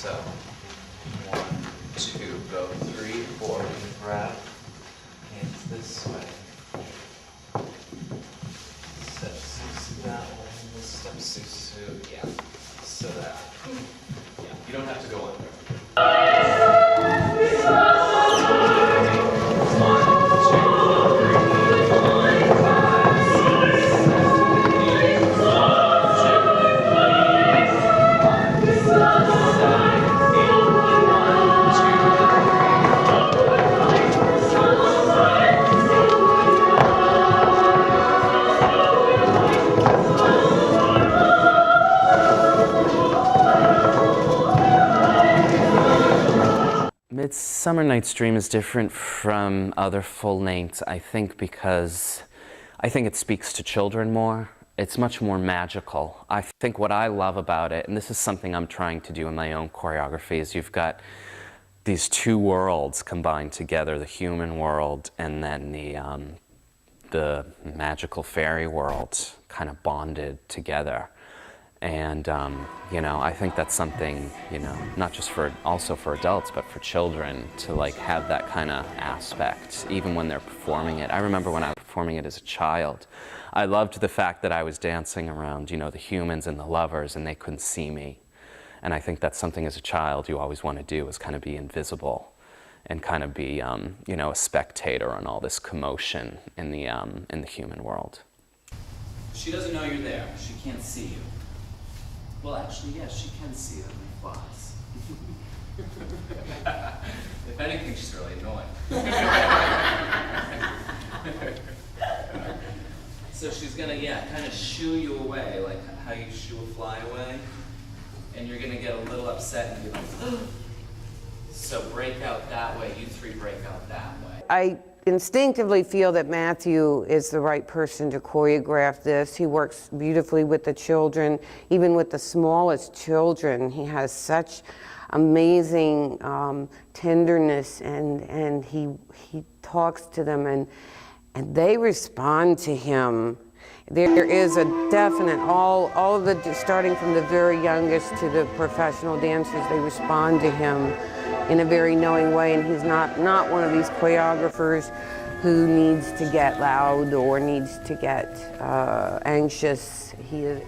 So 1, 2, go 3, 4, grab, hands this way. Step susu that way, step susu, yeah. So that, yeah, you don't have to go under. Midsummer Night's Dream is different from other full lengths, I think, because I think it speaks to children more. It's much more magical. I think what I love about it, and this is something I'm trying to do in my own choreography, is you've got these two worlds combined together, the human world and then the magical fairy world kind of bonded together. And, you know, I think that's something, you know, not just also for adults, but for children to like have that kind of aspect, even when they're performing it. I remember when I was performing it as a child, I loved the fact that I was dancing around, you know, the humans and the lovers and they couldn't see me. And I think that's something as a child you always want to do, is kind of be invisible and kind of be, you know, a spectator on all this commotion in the human world. She doesn't know you're there. She can't see you. Well, actually, yes, she can see them in class. If anything, she's really annoying. So she's gonna, yeah, kind of shoo you away, like how you shoo a fly away. And you're gonna get a little upset and be like, so break out that way, you three break out that way. I instinctively feel that Matthew is the right person to choreograph this. He works beautifully with the children, even with the smallest children. He has such amazing tenderness, and he talks to them, and they respond to him. There is a definite, all of the, starting from the very youngest to the professional dancers, they respond to him in a very knowing way, and he's not one of these choreographers who needs to get loud or needs to get anxious. He is.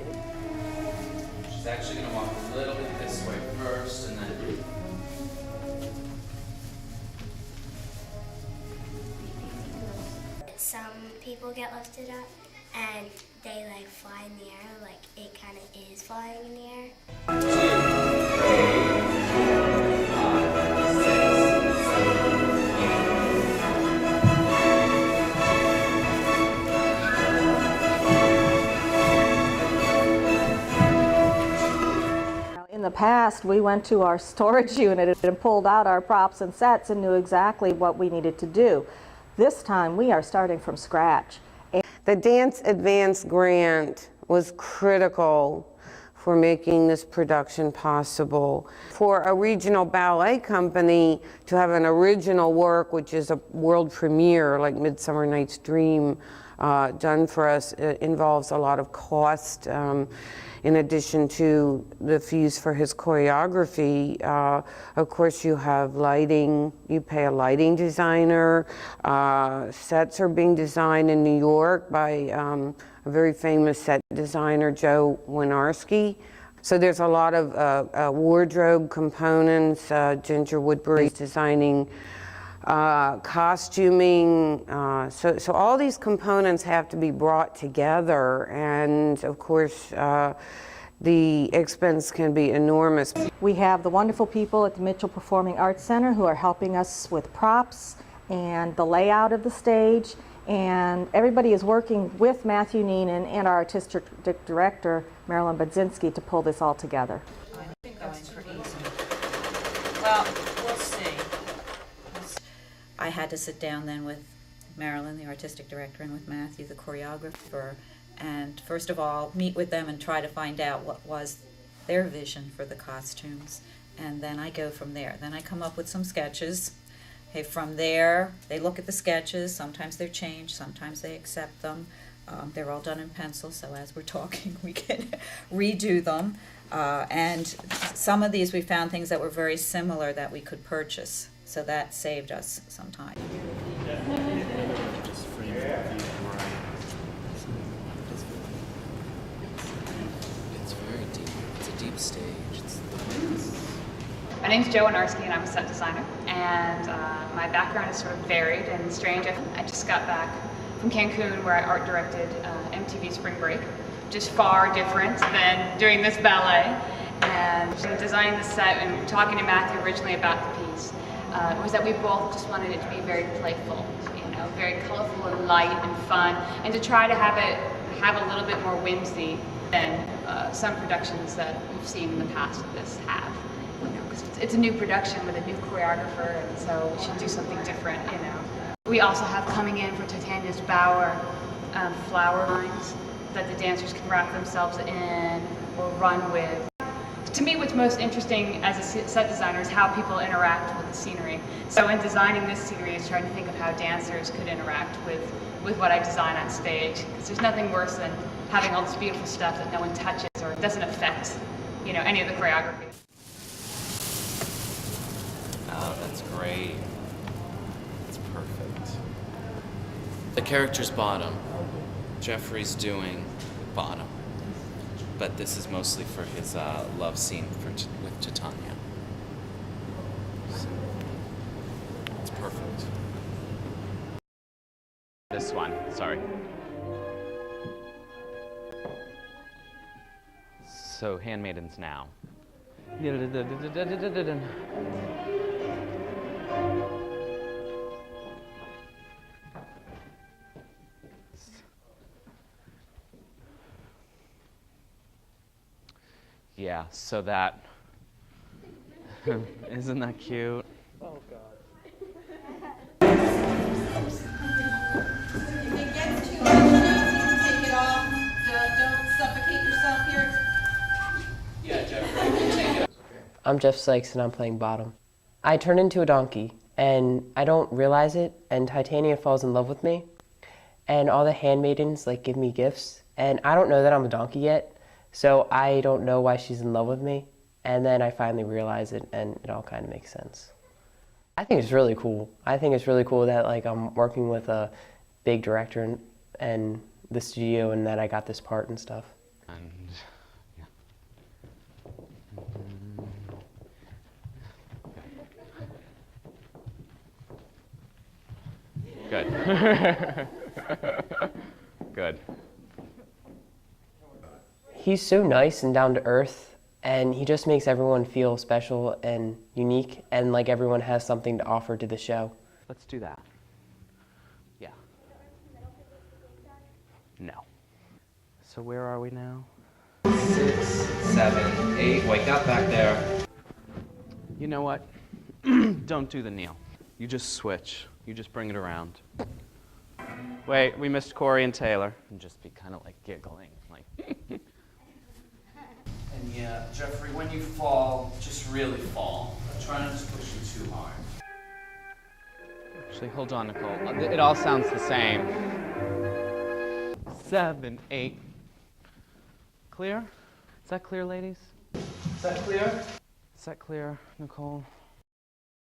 She's actually going to walk a little bit this way first, and then. Some people get lifted up, and they like fly in the air, like it kind of is flying in the air. 2, 3, 4, 5, 6, 7, 8. In the past, we went to our storage unit and pulled out our props and sets and knew exactly what we needed to do. This time, we are starting from scratch. The Dance Advance Grant was critical for making this production possible. For a regional ballet company to have an original work, which is a world premiere like Midsummer Night's Dream, done for us, it involves a lot of cost. In addition to the fees for his choreography, of course you have lighting, you pay a lighting designer, sets are being designed in New York by a very famous set designer, Joe Winarski. So there's a lot of wardrobe components, Ginger Woodbury's designing costuming, so all these components have to be brought together, and of course the expense can be enormous. We have the wonderful people at the Mitchell Performing Arts Center who are helping us with props and the layout of the stage, and everybody is working with Matthew Neenan and our artistic director, Marilyn Budzynski, to pull this all together. I think going for easy. Well, we'll see. I had to sit down then with Marilyn, the artistic director, and with Matthew, the choreographer, and first of all, meet with them and try to find out what was their vision for the costumes. And then I go from there. Then I come up with some sketches. Hey, from there, they look at the sketches. Sometimes they're changed, sometimes they accept them. They're all done in pencil, so as we're talking, we can redo them. And some of these we found things that were very similar that we could purchase, so that saved us some time. It's very deep. It's a deep stage. My name's Jo Winarski and I'm a set designer, and my background is sort of varied and strange. I just got back from Cancun where I art directed MTV Spring Break, which is far different than doing this ballet. And designing the set and talking to Matthew originally about the piece was that we both just wanted it to be very playful, you know, very colorful and light and fun, and to try to have it have a little bit more whimsy than some productions that we've seen in the past of this have. You know, because it's a new production with a new choreographer, and so we should do something different, you know. We also have coming in for Titania's Bower flower lines that the dancers can wrap themselves in or run with. To me, what's most interesting as a set designer is how people interact with the scenery. So in designing this scenery, I was trying to think of how dancers could interact with what I design on stage. Because there's nothing worse than having all this beautiful stuff that no one touches or doesn't affect, you know, any of the choreography. Oh, that's great. That's perfect. The character's bottom. Jeffrey's doing bottom. But this is mostly for his love scene with Titania. So, it's perfect. This one, sorry. So, Handmaidens now. Yeah, so that, isn't that cute? Oh, God. If it gets too much, you can take it off. Don't suffocate yourself here. Yeah, Jeffrey. I'm Jeff Sykes and I'm playing bottom. I turn into a donkey and I don't realize it, and Titania falls in love with me, and all the handmaidens like give me gifts, and I don't know that I'm a donkey yet, so I don't know why she's in love with me, and then I finally realize it and it all kind of makes sense. I think it's really cool. I think it's really cool that like I'm working with a big director and the studio, and that I got this part and stuff. And yeah. Good. Good. He's so nice and down to earth, and he just makes everyone feel special and unique, and like everyone has something to offer to the show. Let's do that. Yeah. No. So where are we now? 6, 7, 8. Wake up back there. You know what? Don't do the kneel. You just switch. You just bring it around. Wait, we missed Corey and Taylor. And just be kind of like giggling, like. And yeah, Jeffrey, when you fall, just really fall. Try not to push you too hard. Actually, hold on, Nicole. It all sounds the same. 7, 8. Clear? Is that clear, ladies? Is that clear? Is that clear, Nicole?